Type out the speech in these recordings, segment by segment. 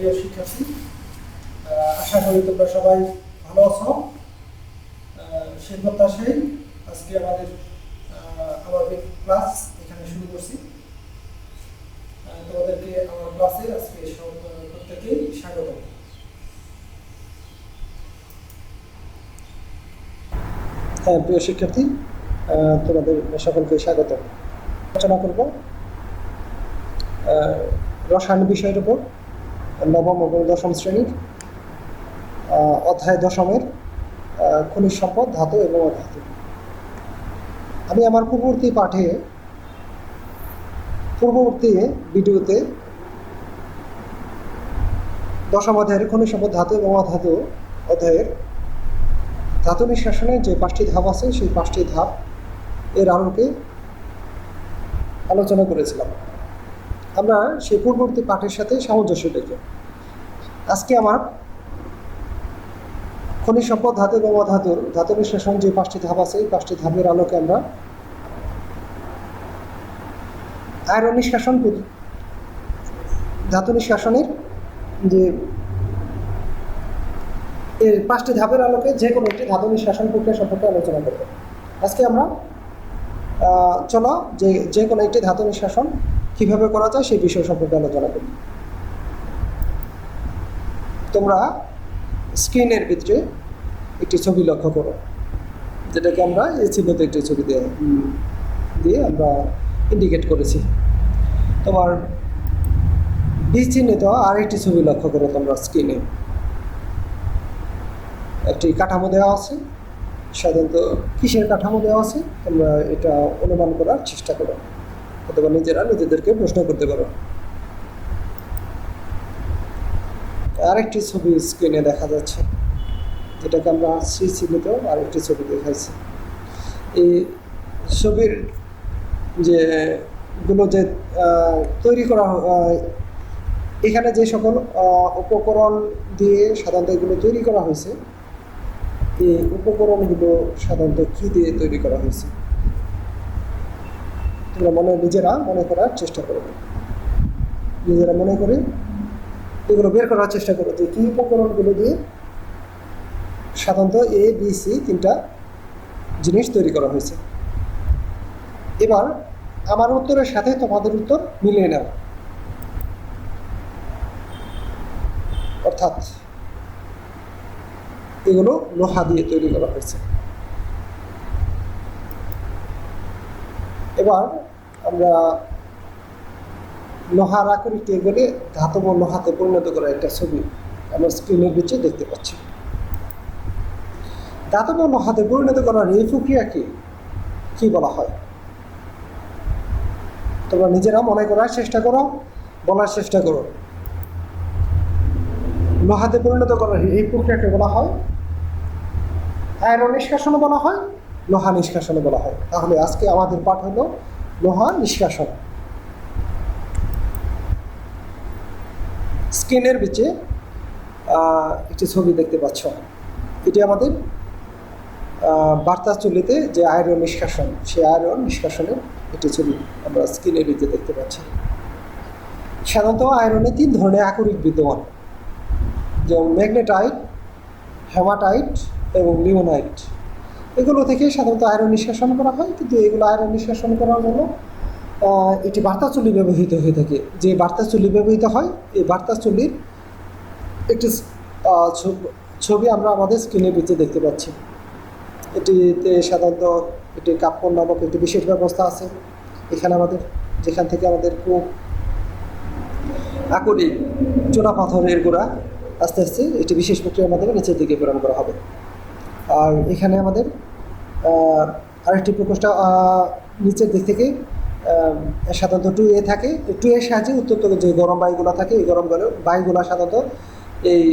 প্রিয় শিক্ষার্থী, আশা করি তোমরা সবাই ভালো আছো। সেই প্রত্যাশায় আজকে আমাদের ক্লাস এখানে শুরু করছি। তোমাদেরকে আমার ক্লাসে আজকে প্রত্যেকেই স্বাগত। হ্যাঁ প্রিয় শিক্ষার্থী, তোমাদের সকলকে স্বাগত। আলোচনা করব রসায়ন বিষয়ের উপর, নবম এবং দশম শ্রেণীর অধ্যায় দশমের খনিজ সম্পদ, ধাতু এবং অধাতু। আমি আমার পূর্ববর্তী ভিডিওতে দশম অধ্যায়ের খনিজ সম্পদ, ধাতু এবং অধাতু অধ্যায়ের ধাতু নিষ্কাশনের যে 5টি ধাপ আছে, সেই 5টি ধাপ এর আলোকে আলোচনা করেছিলাম। আমরা সেই পূর্ববর্তী পাঠের সাথে সামঞ্জস্য রেখে আজকে আমার খনিজ সম্পদ, ধাতু এবং অধাতুর ধাতু নিষ্কাশন যে 5টি ধাপ আছে, এই 5টি ধাপের আলোকে আমরা আয়রন নিষ্কাশন, ধাতু নিষ্কাশনের যে এর 5টি ধাপের আলোকে যে কোনো একটি ধাতু নিষ্কাশন প্রক্রিয়া সম্পর্কে আলোচনা করব। আজকে আমরা চলো যে কোনো একটি ধাতু নিষ্কাশন কীভাবে করা যায় সেই বিষয় সম্পর্কে আলোচনা করি। তোমরা স্ক্রিনের ভিতরে একটি ছবি লক্ষ্য করো, যেটাকে আমরা এই চিহ্নিত একটি ছবি দিয়ে আমরা ইন্ডিকেট করেছি। তোমার চিহ্নিত আরেকটি ছবি লক্ষ্য করো তোমরা স্ক্রিনে। একটি কাঠামো দেওয়া আছে, সাধারণত কিসের কাঠামো দেওয়া আছে তোমরা এটা অনুমান করার চেষ্টা করো, অথবা নিজেদেরকে প্রশ্ন করতে পারো। আরেকটি ছবি স্ক্রিনে দেখা যাচ্ছে, যেটাকে আমরা চিহ্নিত আরেকটি ছবি দেখাইছি। এই ছবির যে তৈরি করা, এখানে যে সকল উপকরণ দিয়ে সাধারণত এগুলো তৈরি করা হয়েছে, এই উপকরণগুলো সাধারণত কী দিয়ে তৈরি করা হয়েছে তোমরা নিজেরা মনে করার চেষ্টা করবে। নিজেরা মনে করে এগুলো বের করার চেষ্টা করো যে কী উপকরণগুলো দিয়ে সাধারণত এ বি সি 3টা জিনিস তৈরি করা হয়েছে। এবার আমার উত্তরের সাথে তোমাদের উত্তর মিলিয়ে নাও, অর্থাৎ এগুলো লোহা দিয়ে তৈরি করা হয়েছে। এবার আমরা লোহার আকরিক বলে ধাতব লোহাতে পরিণত করা একটা ছবি আমরা স্ক্রিনের নিচে দেখতে পাচ্ছি। ধাতব লোহাতে পরিণত করার এই প্রক্রিয়াকে কি বলা হয় তোমরা নিজেরা মনে করার চেষ্টা করো, বলার চেষ্টা করো। লোহাতে পরিণত করার এই প্রক্রিয়াকে বলা হয় আয়রন নিষ্কাশনও বলা হয়, লোহা নিষ্কাশনও বলা হয়। তাহলে আজকে আমাদের পাঠ হলো লোহা নিষ্কাশন। স্ক্রিনের নিচে একটি ছবি দেখতে পাচ্ছ, এটি আমাদের বার্তাচুল্লিতে যে আয়রন নিষ্কাশন, সেই আয়রন নিষ্কাশনের একটি ছবি আমরা স্ক্রিনের নিচে দেখতে পাচ্ছি। সাধারণত আয়রনে 3 ধরনের আকরিক বিদ্যমান, যেমন ম্যাগনেটাইট, হেমাটাইট এবং লিমোনাইট। এগুলো থেকে সাধারণত আয়রন নিষ্কাশন করা হয়, কিন্তু এগুলো আয়রন নিষ্কাশন করার জন্য একটি বার্তাচুল্লি ব্যবহৃত হয়ে থাকে। যে বার্তাচুল্লি ব্যবহৃত হয়, এই বার্তাচুল্লির একটি ছবি আমরা আমাদের স্ক্রিনের নিচে দেখতে পাচ্ছি। এটিতে সাধারণত এটি কাপ্পন নামক একটি বিশেষ ব্যবস্থা আছে। এখানে যেখান থেকে আমাদের খুব আকরিক চুনা পাথরের গোড়া আস্তে আস্তে একটি বিশেষ প্রক্রিয়ার মাধ্যমে নিচের দিকে প্রেরণ করা হবে। আর এখানে আমাদের আরেকটি প্রকোষ্ঠ নিচের দিক থেকে সাধারণত 2A থাকে। 2A সাহায্যে উত্তপ্ত যে গরম বায়ুগুলো থাকে, এই গরম বায়ুগুলো সাধারণত এই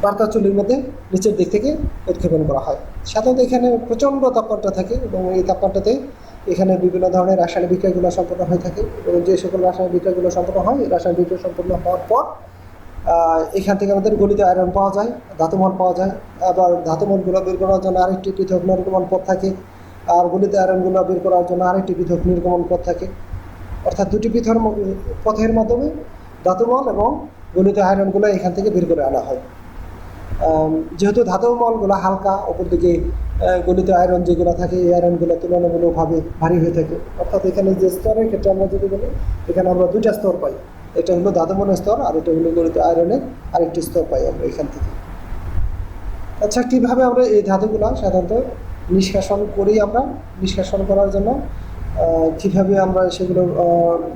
বার্তাচুল্লির মধ্যে নিচের দিক থেকে উৎক্ষেপণ করা হয়। সাধারণত এখানে প্রচণ্ড তাপমাত্রা থাকে এবং এই তাপমাত্রাতে এখানে বিভিন্ন ধরনের রাসায়নিক বিক্রিয়াগুলো সম্পন্ন হয়ে থাকে। এবং যে সকল রাসায়নিক বিক্রিয়াগুলো সম্পন্ন হয়, রাসায়নিক বিক্রিয়া সম্পন্ন হওয়ার পর এখান থেকে আমাদের গলিত আয়রন পাওয়া যায়, ধাতুমল পাওয়া যায়। আবার ধাতুমলগুলো বের করার জন্য আরেকটি পৃথক নির্গমন পথ থাকে, আর গলিত আয়রনগুলো বের করার জন্য আরেকটি পৃথক নির্গমন পথ থাকে। অর্থাৎ 2টি পৃথক পথের মাধ্যমে ধাতুমল এবং গলিত আয়রনগুলো এখান থেকে বের করে আনা হয়। যেহেতু ধাতব মলগুলো হালকা, ওপর দিকে গলিত আয়রন যেগুলো থাকে এই আয়রনগুলো তুলনামূলকভাবে ভারী হয়ে থাকে। অর্থাৎ এখানে যে স্তরের ক্ষেত্রে আমরা যদি বলি, এখানে আমরা দুইটা স্তর পাই, এটা হলো ধাতবমলের স্তর আর এটা হলো গলিত আয়রনের আরেকটি স্তর পাই আমরা এখান থেকে। আচ্ছা, কীভাবে আমরা এই ধাতুগুলো সাধারণত নিষ্কাশন করি? আমরা নিষ্কাশন করার জন্য কীভাবে আমরা সেগুলো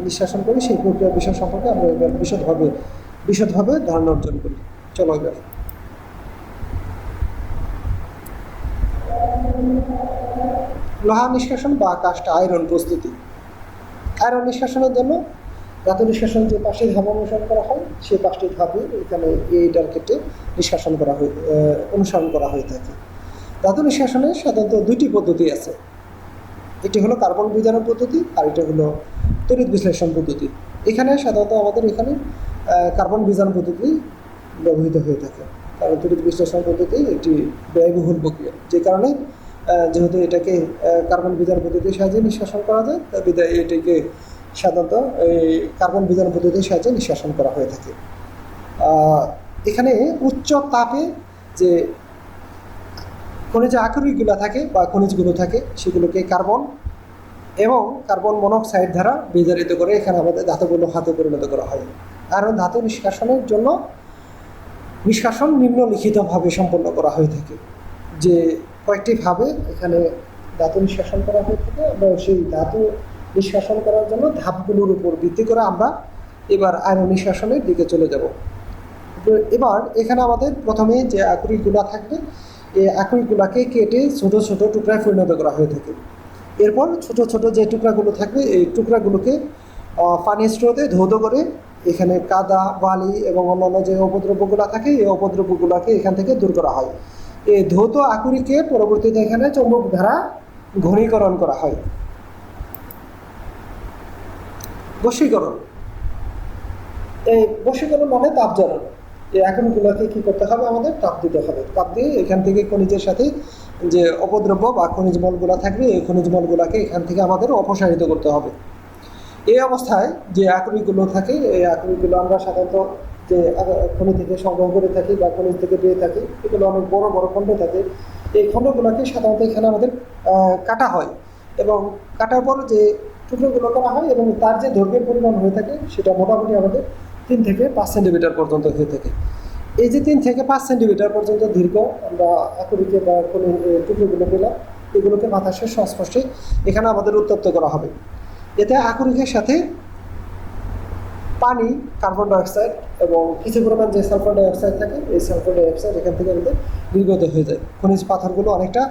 নিষ্কাশন করি সেই প্রক্রিয়ার বিষয় সম্পর্কে আমরা এবার বিশদভাবে ধারণা অর্জন করি। চলো এবার লোহা নিষ্কাশন বা কাস্ট আয়রন প্রস্তুতি। আয়রন নিষ্কাশনের জন্য ধাতু নিষ্কাশন যে পাঁচটি ধাপ অনুসরণ করা হয় সেই পাঁচটি ধাপই এখানে এইটার ক্ষেত্রে অনুসরণ করা হয়ে থাকে। ধাতু নিষ্কাশনের সাধারণত দুইটি পদ্ধতি আছে, এটি হলো কার্বন বিজারণ পদ্ধতি আর এটা হলো তড়িৎ বিশ্লেষণ পদ্ধতি। এখানে সাধারণত আমাদের এখানে কার্বন বিজারণ পদ্ধতি ব্যবহৃত হয়ে থাকে, কারণ তড়িৎ বিশ্লেষণ পদ্ধতি একটি ব্যয়বহুল প্রক্রিয়া, যে কারণে যেহেতু এটাকে কার্বন বিজারণ পদ্ধতির সাহায্যে নিষ্কাশন করা যায়, তাই বিধায় এটিকে সাধারণত এই কার্বন বিজারণ পদ্ধতির সাহায্যে নিষ্কাশন করা হয়ে থাকে। এখানে উচ্চ তাপে যে খনিজ আকরিকগুলো থাকে বা খনিজগুলো থাকে সেগুলোকে কার্বন এবং কার্বন মনোক্সাইড দ্বারা বিজারিত করে এখানে আমাদের ধাতুগুলো হাতে পরিণত করা হয়। আর ধাতু নিষ্কাশনের জন্য নিষ্কাশন নিম্নলিখিতভাবে সম্পন্ন করা হয়ে থাকে, যে কয়েকটি ভাবে এখানে ধাতু নিষ্কাশন করা হয়ে থাকে। আমরা সেই ধাতু নিষ্কাশন করার জন্য ধাপগুলোর উপর ভিত্তি করে আমরা এবার আয়রন নিষ্কাশনের দিকে চলে যাব। এবার এখানে আমাদের প্রথমে যে আকরিকগুলো থাকবে এই আকরিকগুলোকে কেটে ছোট ছোট টুকরায় পরিণত করা হয়ে থাকে। এরপর ছোট ছোট যে টুকরাগুলো থাকবে এই টুকরাগুলোকে পানির স্রোতে ধৌত করে এখানে কাদা, বালি এবং অন্যান্য যে অপদ্রব্যগুলো থাকে এই অপদ্রব্যগুলোকে এখান থেকে দূর করা হয়। এই ধৌত আকরিকে পরবর্তীতে এখানে চৌম্বক দ্বারা ঘনীকরণ করা হয়। বশীকরণ, এই বশীকরণ মানে তাপ জ্বালানো। এই আকরিকগুলোকে কী করতে হবে? আমাদের তাপ দিতে হবে। তাপ দিয়ে এখান থেকে খনিজের সাথে যে অপদ্রব্য বা খনিজ মলগুলো থাকবে এই খনিজ মলগুলোকে এখান থেকে আমাদের অপসারিত করতে হবে। এই অবস্থায় যে আকরিকগুলো থাকে এই আকরিকগুলো আমরা সাধারণত যে খনি থেকে সংগ্রহ করে থাকি বা খনিজ থেকে পেয়ে থাকি, এগুলো অনেক বড় বড় খণ্ড থাকে। এই খণ্ডগুলোকে সাধারণত এখানে আমাদের কাটা হয় এবং কাটার পর যে টুকরোগুলো করা হয় এবং তার যে দৈর্ঘ্যের পরিমাণ হয়ে থাকে সেটা মোটামুটি আমাদের 3 থেকে 5 সেন্টিমিটার পর্যন্ত হয়ে থাকে। এই যে 3 থেকে 5 সেন্টিমিটার পর্যন্ত দীর্ঘ আমরা আকরিকে বা খনিজ টুকরোগুলো পেলাম, এগুলোকে বাতাসের সংস্পর্শে এখানে আমাদের উত্তপ্ত করা হবে। এতে আকরিকের সাথে পানি, কার্বন ডাইঅক্সাইড এবং কিছু পরিমাণ যে সালফার ডাইঅক্সাইড থাকে এই সালফার ডাইঅক্সাইড এখান থেকে আমাদের নির্গত হয়ে যায়। খনিজ পাথরগুলো অনেকটা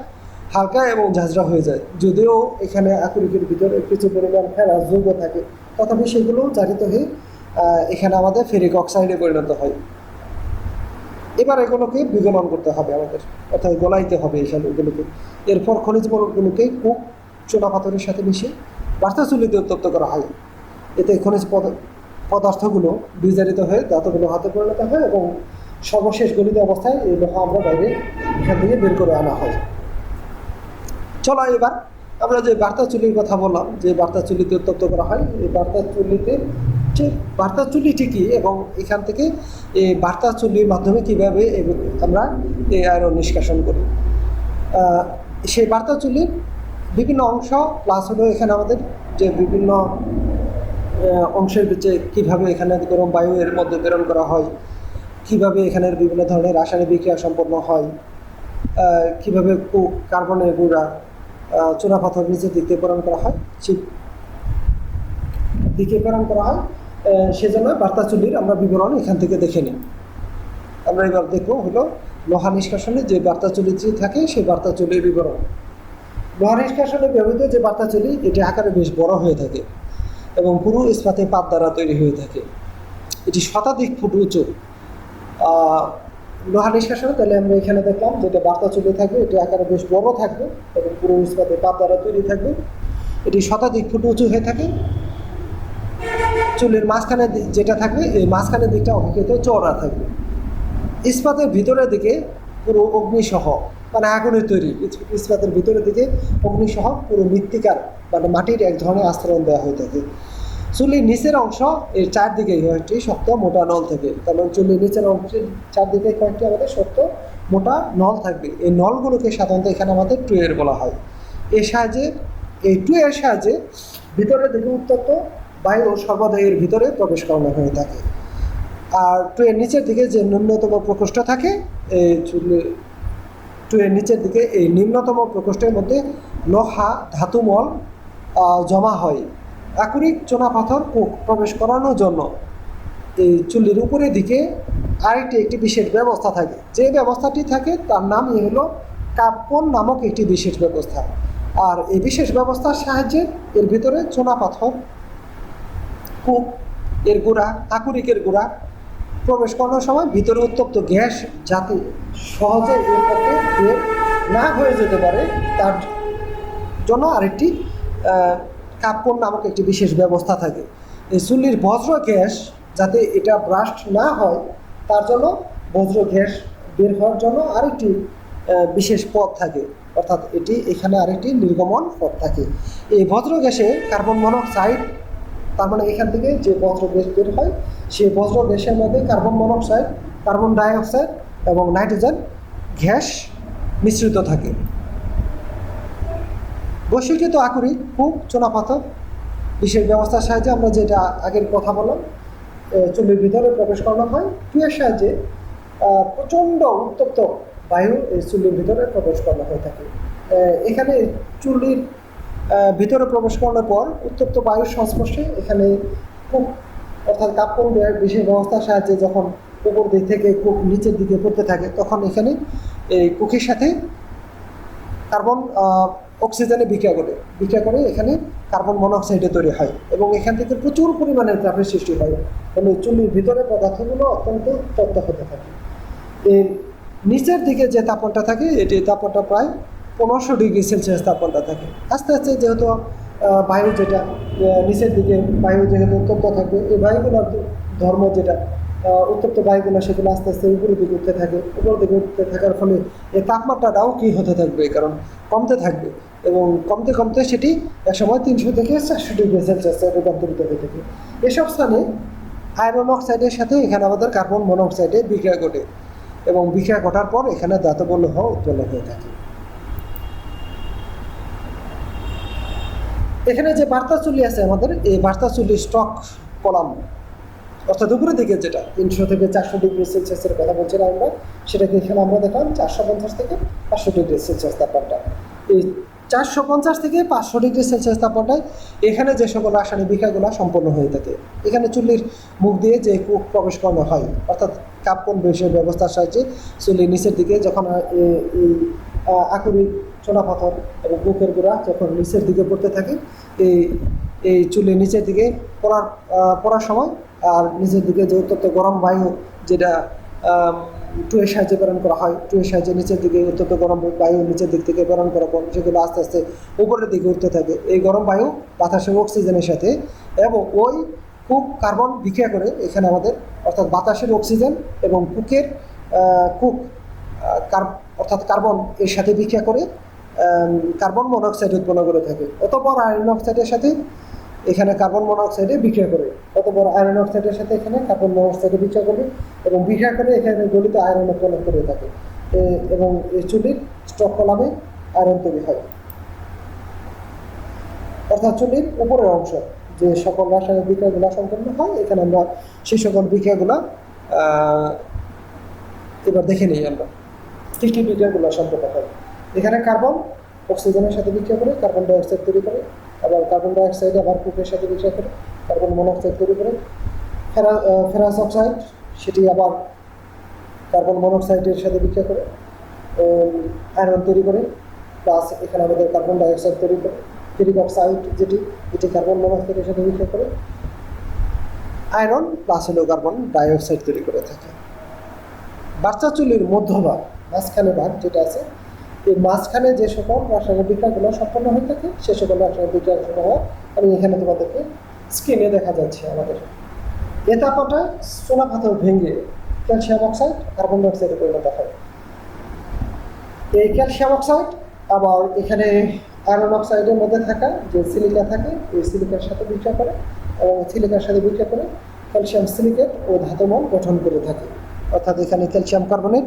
হালকা এবং ঝাঁঝরা হয়ে যায়। যদিও এখানে আকরিকের ভিতরে কিছু পরিমাণ ফেরাস যৌগ থাকে, তথাপি সেগুলো জারিত হয়ে এখানে আমাদের ফেরিক অক্সাইডে পরিণত হয়। এবার এগুলোকে বিগলন করতে হবে আমাদের, অর্থাৎ গলাইতে হবে এগুলোকে। এরপর খনিজ মলগুলোকে কুক চুনা পাথরের সাথে মিশিয়ে বার্তা চুল্লিতে উত্তপ্ত করা হয়। এতে খনিজ পদার্থগুলো বিজারিত হয়ে ধাতুগুলো হাতে পরিণত হয় এবং সর্বশেষ গলিত অবস্থায় এই লোহা আমরা বাইরে এখান থেকে বের করে আনা হয়। চলো এবার আমরা যে বার্তা চুল্লির কথা বললাম, যে বার্তা চুল্লিতে উত্তপ্ত করা হয়, এই বার্তা চুল্লিতে ঠিক বার্তা চুল্লিটি কী এবং এখান থেকে এই বার্তা চুল্লির মাধ্যমে কীভাবে আমরা এই আয়রন নিষ্কাশন করি। সেই বার্তা চুল্লির বিভিন্ন অংশ প্লাস হলো এখানে আমাদের যে বিভিন্ন অংশের যে কীভাবে এখানে গরম বায়ু এর মধ্যে প্রেরণ করা হয়, কীভাবে এখানের বিভিন্ন ধরনের রাসায়নিক বিক্রিয়া সম্পন্ন হয়, কীভাবে কার্বনের গুঁড়া চুনা পাথর নিচের দিকে প্রেরণ করা হয়, সেই দিকে প্রেরণ করা হয়, সেজন্য বার্তা চুল্লির আমরা বিবরণ এখান থেকে দেখে নিই। আমরা এবার দেখব হলো লোহা নিষ্কাশনে যে বার্তা চুল্লিটি থাকে সেই বার্তা চুল্লির বিবরণ। লোহা নিষ্কাশনে ব্যবহৃত যে বার্তা চুল্লি এটি আকারে বেশ বড় হয়ে থাকে এবং পুরো ইস্পাতে পাত দ্বারা তৈরি হয়ে থাকে। এটি শতাধিক ফুট উঁচু। লোহা নিষ্কাশনে তাহলে আমরা এখানে দেখলাম যেটা বার্তা চুল্লি থাকবে এটি আকারে বেশ বড় থাকবে এবং পুরো ইস্পাতে পাত দ্বারা তৈরি থাকবে। এটি শতাধিক ফুট উঁচু হয়ে থাকে। চুল্লির মাঝখানে যেটা থাকবে এই মাঝখানের দিকটা অপেক্ষিত চওড়া থাকবে। ইস্পাতের ভিতরের দিকে পুরো অগ্নিসহ মানে আগুনের তৈরি ইস্পাতের ভিতরের দিকে অগ্নিসহ পুরো মৃত্তিকার মানে মাটির এক ধরনের আস্তরণ দেওয়া হয়ে থাকে। চুলির নিচের অংশ এর চারদিকে কয়েকটি শক্ত মোটা নল থাকে, কারণ চুলির নিচের অংশের চারদিকে কয়েকটি আমাদের শক্ত মোটা নল থাকবে। এই নলগুলোকে সাধারণত এখানে আমাদের টুয়ের বলা হয়। এই টুয়ের সাহায্যে ভিতরের দিকে উত্তপ্ত বায়ু সর্বদা এর ভিতরে প্রবেশ করানো হয়ে থাকে। আর টুয়ের নিচের দিকে যে ন্যূনতম প্রকোষ্ঠ থাকে, এই টুয়ের নিচের দিকে এই নিম্নতম প্রকোষ্ঠের মধ্যে লোহা ধাতুমল জমা হয়। আকরিক চুনাপাথর কূপ প্রবেশ করানোর জন্য এই চুল্লির উপরের দিকে একটি বিশেষ ব্যবস্থা থাকে। যে ব্যবস্থাটি থাকে তার নামই হলো কাপ্পন নামক একটি বিশেষ ব্যবস্থা। আর এই বিশেষ ব্যবস্থার সাহায্যে এর ভিতরে চুনাপাথর কূপ এর গোড়া আকরিকের গোড়া প্রবেশ করানোর সময় ভিতরে উত্তপ্ত গ্যাস যাতে সহজে এর পথে বের না হয়ে যেতে পারে তার জন্য আরেকটি কাপ্পন নামক একটি বিশেষ ব্যবস্থা থাকে। এই চুল্লির বজ্র গ্যাস যাতে এটা ব্রাস্ট না হয় তার জন্য বজ্র গ্যাস বের হওয়ার জন্য আরেকটি বিশেষ পথ থাকে, অর্থাৎ এখানে আরেকটি নির্গমন পথ থাকে। এই বজ্র গ্যাসে কার্বন মনোক্সাইড, তার মানে এখান থেকে যে বজ্র গ্যাস বের হয় সেই বজ্র গ্যাসের মধ্যে কার্বন মনোক্সাইড, কার্বন ডাইঅক্সাইড এবং নাইট্রোজেন গ্যাস মিশ্রিত থাকে। বৈশিষ্ট্যিত আকরিক কূপ চুনাপাথর বিশেষ ব্যবস্থার সাহায্যে আমরা যেটা আগের কথা বললাম চুল্লির ভিতরে প্রবেশ করানো হয়। টুয়ের সাহায্যে প্রচণ্ড উত্তপ্ত বায়ু এই চুল্লির ভিতরে প্রবেশ করানো হয়ে থাকে। এখানে চুল্লির ভিতরে প্রবেশ করানোর পর উত্তপ্ত বায়ুর সংস্পর্শে এখানে কূপ অর্থাৎ কাপ্পন বিশেষ ব্যবস্থার সাহায্যে যখন উপর দিক থেকে কূপ নিচের দিকে পড়তে থাকে তখন এখানে এই কুকের সাথে কার্বন অক্সিজেনে বিক্রিয়া করে এখানে কার্বন মনোক্সাইডে তৈরি হয় এবং এখান থেকে প্রচুর পরিমাণে তাপের সৃষ্টি হয়। মানে চুল্লির ভিতরে পদার্থগুলো অত্যন্ত তপ্ত হতে থাকে। এর নিচের দিকে যে তাপমাত্রা থাকে এটি তাপমাত্রা প্রায় 1500 ডিগ্রি সেলসিয়াস তাপমাত্রা থাকে। আস্তে আস্তে যেহেতু বায়ু যেটা নিচের দিকে বায়ু যেহেতু উত্তপ্ত থাকবে, এই বায়ুগুলোর ধর্ম যেটা উত্তপ্ত বায়ুগুলো সেগুলো আস্তে আস্তে উপরের দিকে উঠতে থাকে। উপরের দিকে উঠতে থাকার ফলে এই তাপমাত্রাটাও কী হতে থাকবে, কারণ কমতে থাকবে এবং কমতে কমতে সেটি একসময় 300 থেকে 400 ডিগ্রি সেলসিয়াসে রূপান্তরিত হয়ে থাকে। এসব স্থানে আয়রন অক্সাইডের সাথে এখানে আমাদের কার্বন মনোক্সাইডের বিক্রিয়া ঘটে এবং বিক্রিয়া ঘটার পর এখানে ধাতব লৌহ উৎপন্ন হয়ে থাকে। এখানে যে বার্তা চুল্লি আছে আমাদের, এই বার্তা চুল্লির স্টক কলাম অর্থাৎ উপরের দিকে যেটা 300 থেকে 400 ডিগ্রি সেলসিয়াসের কথা বলছিলাম আমরা, সেটাকে এখানে আমরা দেখলাম 450 থেকে 500 ডিগ্রি সেলসিয়াস তাপমাত্রা। এই 450 থেকে 500 ডিগ্রি সেলসিয়াস তাপমাত্রায় এখানে যে সকল রাসায়নিক বিক্রিয়াগুলো সম্পন্ন হয়ে থাকে। এখানে চুল্লির মুখ দিয়ে যে কূপ প্রবেশ করানো হয় অর্থাৎ কাপ্পন বিশেষ ব্যবস্থার সাহায্যে চুল্লির নিচের দিকে যখন এই আকরিক চুনাপাথর এবং কূপের গোড়া যখন নিচের দিকে পড়তে থাকে, এই চুল্লির নিচের দিকে পড়ার সময় আর নিচের দিকে যে উত্তপ্ত গরম বায়ু যেটা টুয়ের সাহায্যে প্রেরণ করা হয়, টুয়ের সাহায্যে নিচের দিকে উত্তপ্ত গরম বায়ু নিচের দিক থেকে প্রেরণ করার পর সেগুলো আস্তে আস্তে উপরের দিকে উঠতে থাকে। এই গরম বায়ু বাতাসের অক্সিজেনের সাথে এবং ওই কূপ কার্বন বিক্রিয়া করে এখানে আমাদের অর্থাৎ বাতাসের অক্সিজেন এবং কূপ অর্থাৎ কার্বন এর সাথে বিক্রিয়া করে কার্বন মনোক্সাইড উৎপন্ন করে থাকে। অতঃপর আয়রন অক্সাইডের সাথে এখানে কার্বন মনোক্সাইডে বিক্রিয়া করে, অতঃপর আয়রন অক্সাইডের সাথে এখানে কার্বন মনোক্সাইডে বিক্রিয়া করে এবং বিক্রিয়া করে এখানে গলিত আয়রন উৎপন্ন করে থাকে এবং এই চুল্লির স্টক কলামে আয়রন তৈরি হয়। অর্থাৎ চুল্লির উপরের অংশ যে সকল রাসায়নিক বিক্রিয়াগুলো সম্পন্ন হয় এখানে আমরা সেই সকল বিক্রিয়াগুলো এবার দেখে নিই আমরা কী কী বিক্রিয়াগুলো সম্পন্ন হয়। এখানে কার্বন অক্সিজেনের সাথে বিক্রিয়া করে কার্বন ডাইঅক্সাইড তৈরি করে, আবার কার্বন ডাইঅক্সাইড আবার কূপের সাথে বিক্রিয়া করে কার্বন মনোক্সাইড তৈরি করে। ফেরাস অক্সাইড সেটি আবার কার্বন মনোক্সাইডের সাথে বিক্রিয়া করে আয়রন তৈরি করে, প্লাস এখানে আমাদের কার্বন ডাইঅক্সাইড তৈরি করে। ফেরিক অক্সাইড এটি কার্বন মনোক্সাইডের সাথে বিক্রিয়া করে আয়রন প্লাস হলো কার্বন ডাইঅক্সাইড তৈরি করে থাকে। বাচ্চা চুল্লির মধ্যভাগ মাঝখানে ভাগ যেটা আছে, এই মাঝখানে যে সকল রাসায়নিক বিক্রিয়াগুলো সম্পন্ন হয়ে থাকে সে সকল রাসায়নিক বিক্রিয়াগুলো আমি এখানে তোমাদেরকে স্ক্রিনে দেখা যাচ্ছে। আমাদের এ তাপমাত্রায় চুনাপাথর ভেঙে ক্যালসিয়াম অক্সাইড কার্বন ডাইঅক্সাইডে পরিণত হয়। এই ক্যালসিয়াম অক্সাইড আবার এখানে আয়রন অক্সাইডের মধ্যে থাকা যে সিলিকা থাকে এই সিলিকার সাথে বিক্রিয়া করে এবং সিলিকার সাথে বিক্রিয়া করে ক্যালসিয়াম সিলিকেট ও ধাতব গঠন করে থাকে। অর্থাৎ এখানে ক্যালসিয়াম কার্বনেট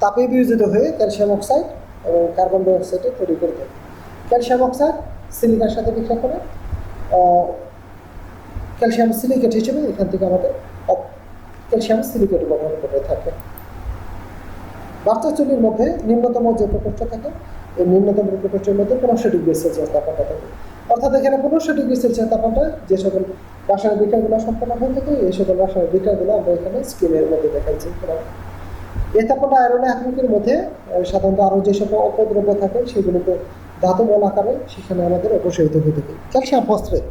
তাপে বিয়োজিত হয়ে ক্যালসিয়াম অক্সাইড এবং কার্বন ডাই অক্সাইডে তৈরি করে থাকে। ক্যালসিয়াম অক্সাইড সিলিকার সাথে বিক্রিয়া করে ক্যালসিয়াম সিলিকেট হিসেবে এখান থেকে আমাদের ক্যালসিয়াম সিলিকেট গঠন করে থাকে। বার্তা চুল্লির মধ্যে নিম্নতম যে প্রকোষ্ঠ থাকে, এই নিম্নতম প্রকোষ্ঠের মধ্যে 1500 ডিগ্রি সেলসিয়াস তাপমাত্রা থাকে। অর্থাৎ এখানে 1500 ডিগ্রি সেলসিয়াস তাপমাত্রায় যে সকল রাসায়নিক বিক্রিয়াগুলো সম্পন্ন হয়ে থাকে, এই সকল রাসায়নিক বিক্রিয়াগুলো আমরা এখানে স্ক্রিনের মধ্যে দেখাচ্ছি। এই তাপমাত্রা আয়রনের আকৃতির মধ্যে সাধারণত আরও যে সকল অপদ্রব্য থাকে সেগুলোকে ধাতব আকারে সেখানে আমাদের অপসারিত হয়ে থাকে। ক্যালসিয়াম ফসফেট,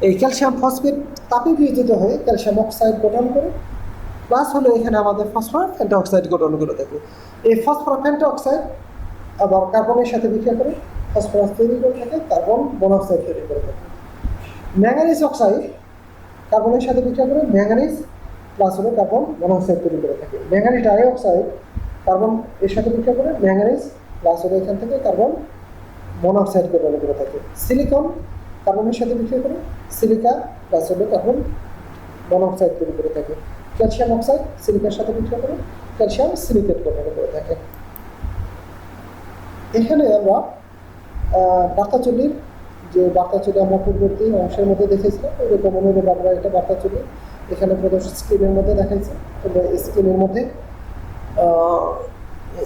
এই ক্যালসিয়াম ফসফেট তাপে বিয়োজিত হয়ে ক্যালসিয়াম অক্সাইড গঠন করে, প্লাস হলো এখানে আমাদের ফসফরাস পেন্টাঅক্সাইড গঠন করে থাকে। এই ফসফরাস পেন্টাঅক্সাইড আবার কার্বনের সাথে বিক্রিয়া করে ফসফরাস তৈরি করে থাকে, কার্বন মনোক্সাইড তৈরি করে থাকে। ম্যাঙ্গানিজ অক্সাইড কার্বনের সাথে বিক্রিয়া করে ম্যাঙ্গানিজ প্লাস হলো কার্বন মনোক্সাইড তৈরি করে থাকে। ম্যাঙ্গানিজ ডাইঅক্সাইড কার্বন এর সাথে বিক্রিয়া করে ম্যাঙ্গানিজ প্লাস হলো এখান থেকে কার্বন মনোক্সাইড গঠন করে থাকে। সিলিকন কার্বনের সাথে বিক্রিয়া করে সিলিকা প্লাস হলো কার্বন মনোক্সাইড তৈরি করে থাকে। ক্যালসিয়াম অক্সাইড সিলিকার সাথে বিক্রিয়া করে ক্যালসিয়াম সিলিকেট গঠন করে থাকে। এখানে আমরা বার্তা চুল্লির যে বার্তা চুল্লি আমরা পূর্ববর্তী অংশের মধ্যে দেখেছিলাম, এরকম অনুরূপ আমরা একটা বার্তা চুল্লি এখানে প্রদর্শন স্ক্রিনের মধ্যে দেখাইছি। তবে স্ক্রিনের মধ্যে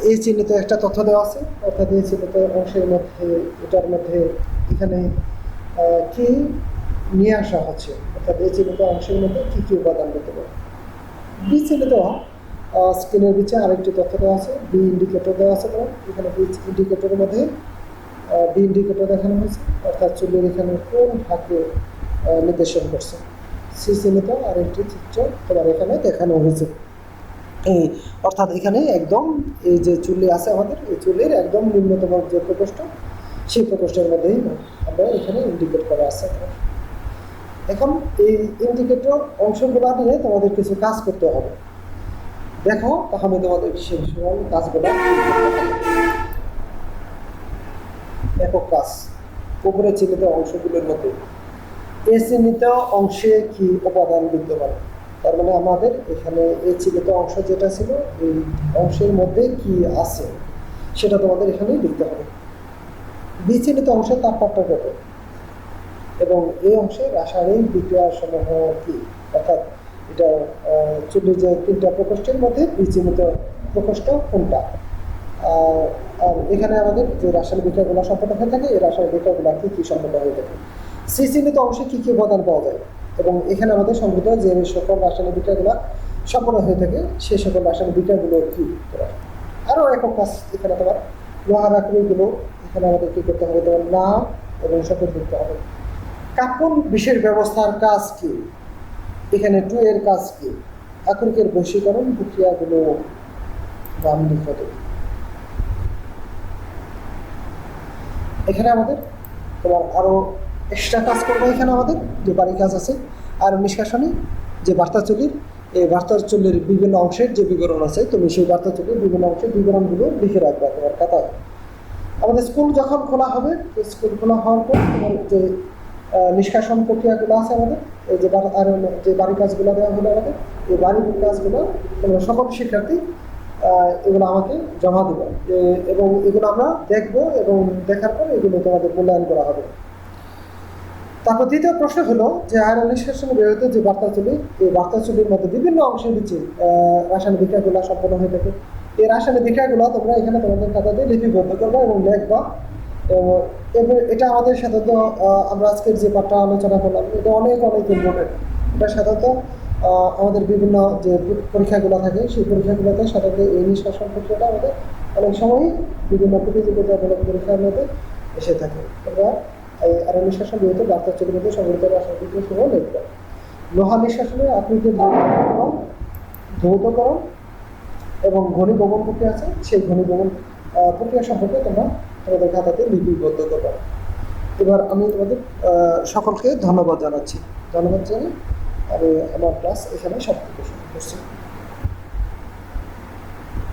এই চিহ্নিত একটা তথ্য দেওয়া আছে, অর্থাৎ এই চিহ্নিত অংশের মধ্যে এটার মধ্যে এখানে কি নিয়ে আসা হচ্ছে, অর্থাৎ এই চিহ্নিত অংশের মধ্যে কী কী উপাদান দিতে পারে। বি চিহ্নিত স্ক্রিনের নিচে আরেকটি তথ্য দেওয়া আছে, বি ইন্ডিকেটর দেওয়া আছে। এখানে বি ইন্ডিকেটরের মধ্যে বি ইন্ডিকেটর দেখানো হয়েছে, অর্থাৎ চুল্লির এখানে কোন ভাগে নির্দেশন করছে। সি চিহ্নিত আরেকটি চিত্র তোমার এখানে দেখানো হয়েছে। এই অর্থাৎ এখানে একদম এই যে চুল্লি আছে আমাদের, এই চুল্লির একদম নিম্নতম যে প্রকোষ্ঠ, সেই প্রকোষ্ঠের মধ্যেই আমরা এখানে ইন্ডিকেট করা আছে। এখন এই ইন্ডিকেটর অংশগুলো নিয়ে তোমাদের কিছু কাজ করতে হবে। দেখো তাহলে তোমাদের সেই কাজগুলো একক কাজ। উপরে চিহ্নিত অংশগুলোর মধ্যে এই চিহ্নিত অংশে কি উপাদান বিদ্যমান, তার মানে আমাদের এখানে এই চিহ্নিত অংশ যেটা ছিল এই অংশের মধ্যে কি আছে সেটা তোমাদের এখানে লিখতে হবে। বিচিহ্নিত অংশের তাপমাত্রা কত এবং এই অংশে রাসায়নিক বিক্রিয়ার সমূহ কি, অর্থাৎ এটা চুল্লির যে তিনটা প্রকোষ্ঠের মধ্যে বিচিহ্নিত প্রকোষ্ঠ কোনটা, আর এখানে আমাদের যে রাসায়নিক বিক্রিয়াগুলো সম্পন্ন হয়ে থাকে এই রাসায়নিক বিক্রিয়াগুলো কী কী সম্পন্ন হয়ে থাকে, সি চিহ্নিত অংশে কী কী উপাদান পাওয়া যায় এবং এখানে আমাদের সংগৃহীত যে সকল রাসায়নিক বিক্রিয়াগুলো সম্পন্ন হয়ে থাকে সেই সকল রাসায়নিক বিক্রিয়াগুলো কী করা। আরও একক কাজ এখানে তোমার লোহার আকরিকগুলো এখানে আমাদের কী করতে হবে, তোমার নাম এবং সকল লিখতে হবে। কাপন বিশেষ ব্যবস্থার কাজ কি, এখানে 2 এর কাজ কি, আকরিকের বশীকরণ প্রক্রিয়াগুলো নাম লিখতে হবে। এখানে আমাদের তোমার আরও এক্সট্রা কাজ করবো। এখানে আমাদের যে বাড়ি কাজ আছে আর নিষ্কাশনী যে বার্তা চুল্লির, এই বার্তা চুল্লির বিভিন্ন অংশের যে বিবরণ আছে তুমি সেই বার্তা চুল্লির বিভিন্ন অংশের বিবরণগুলো লিখে রাখবে তোমার খাতায়। আমাদের স্কুল যখন খোলা হবে, স্কুল খোলা হওয়ার পর তোমার যে নিষ্কাশন প্রক্রিয়াগুলো আছে আমাদের, এই যে যে বাড়ি কাজগুলো দেওয়া হলো আমাদের, এই বাড়ির কাজগুলো তোমরা সকল শিক্ষার্থী এগুলো আমাকে জমা দেবো এবং এগুলো আমরা দেখবো এবং দেখার পর এগুলো তোমাদের মূল্যায়ন করা হবে। তারপর দ্বিতীয় প্রশ্ন হলো যে আয়রন নিষ্কাশনে ব্যবহৃত যে বার্তা চুল্লি, এই বার্তা চুল্লির মধ্যে বিভিন্ন অংশের নিচে রাসায়নিক বিক্রিয়াগুলো সম্পন্ন হয়ে থাকে। এই রাসায়নিক বিক্রিয়াগুলো তোমরা এখানে তোমাদের খাতাতে লিপিবদ্ধ করবা এবং লিখবা। এবং এটা আমাদের সাধারণত আমরা আজকের যে পাঠটা আলোচনা করলাম এটা অনেক ইম্পর্টেন্ট। এটা সাধারণত আমাদের বিভিন্ন যে পরীক্ষাগুলো থাকে সেই পরীক্ষাগুলোতে সাধারণত এই নিষ্কাশন প্রক্রিয়াটা আমাদের অনেক সময়ই বিভিন্ন প্রতিযোগিতামূলক পরীক্ষার মধ্যে এসে থাকে। তোমরা এই আয়রন নিষ্কাশন ব্যবহৃত বার্তা চুল্লির মধ্যে সংগৃহীত রাসায়নিক বিক্রিয়া সমূহ লিখবে। লোহা নিষ্কাশনের আকৃতির ধৌতকরণ এবং ঘনীভবন প্রক্রিয়া আছে, সেই ঘনীভবন প্রক্রিয়া সম্পর্কে তোমরা তোমাদের খাতাতে লিপিবদ্ধ করবে। এবার আমি তোমাদের সকলকে ধন্যবাদ জানাচ্ছি। ধন্যবাদ জানিয়ে আমি আমার ক্লাস এখানে সমাপ্ত করছি।